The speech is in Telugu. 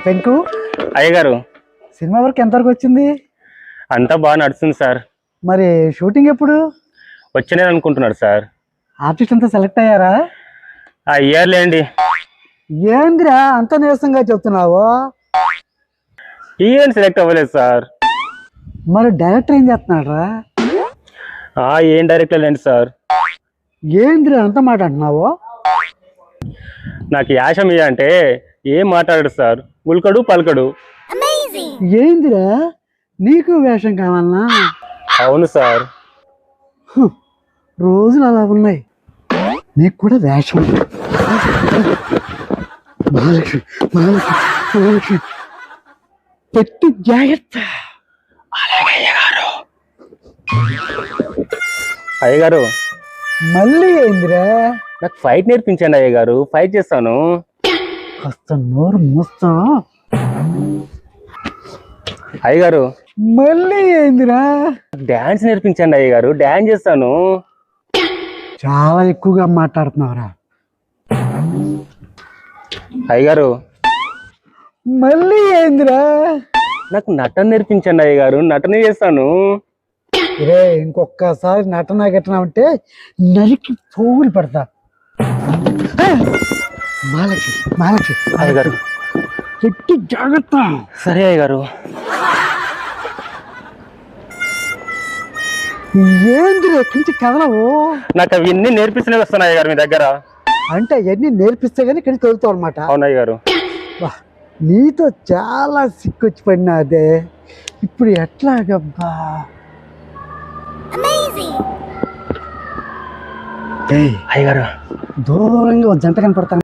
పెంకు అయ్యగారు సినిమా వరకు ఎంతవరకు వచ్చింది? అంతా బాగా నడుస్తుంది సార్. మరి షూటింగ్ ఎప్పుడు? వచ్చనే అనుకుంటున్నారు సార్. ఆర్టిస్ట్ అంతా సెలెక్ట్ అయ్యారా? ఇయర్లేండి. ఏందిరా అంత నీరసంగా చెప్తున్నావు? ఏం సెలెక్ట్ అవ్వలేదు సార్. మరి డైరెక్టర్ ఏం చేస్తున్నాడు రా? ఏం డైరెక్టర్ లేండి సార్. ఏందిరా అంత మాట అంటున్నావు? నాకు యాషం అంటే ఏం మాట్లాడాడు సార్, ఉల్కడు పలకడు. ఏందిరా నీకు వేషం కావాలనా? అవును సార్. రోజులు అలా ఉన్నాయి, నీకు కూడా వేషం. మహాలక్ష్మి మహాలక్ష్మి మహాలక్ష్మి పెట్టి జాగ్రత్త. అయ్యగారు మళ్ళీ ఏందిరా? నాకు ఫైట్ నేర్పించండి అయ్యగారు, ఫైట్ చేస్తాను. కాస్త నోరు మూస్తా. అయ్యగారు మళ్ళీ ఏందిరా? డాన్స్ నేర్పించండి అయ్యగారు, డాన్స్ చేస్తాను. చాలా ఎక్కువగా మాట్లాడుతున్నావురా. అయ్యగారు మళ్ళీ ఏందిరా? నాకు నటన నేర్పించండి అయ్యగారు, నటన చేస్తాను. రే ఇంకొకసారి నటన గట్టన ఉంటే నరికి పోగులు పెడతా. మహాలక్ష్మి మహాలక్ష్మి అయ్యగారు పెట్టి జాగ్రత్త. సరే అయ్యగారు. ఏందిరా కించి కదలవు? నాకు అవన్నీ నేర్పిస్తూనే వస్తున్నాయి అయ్యగారు మీ దగ్గర. అంటే అవన్నీ నేర్పిస్తే కానీ ఇక్కడికి వెళ్తావు అనమాట. అవును అయ్యగారు. నీతో చాలా సిక్కొచ్చి పడినాదే, ఇప్పుడు ఎట్లాగబ్బా? అయ్యగారు దూరంగా ఒక జంట కనపడతాను.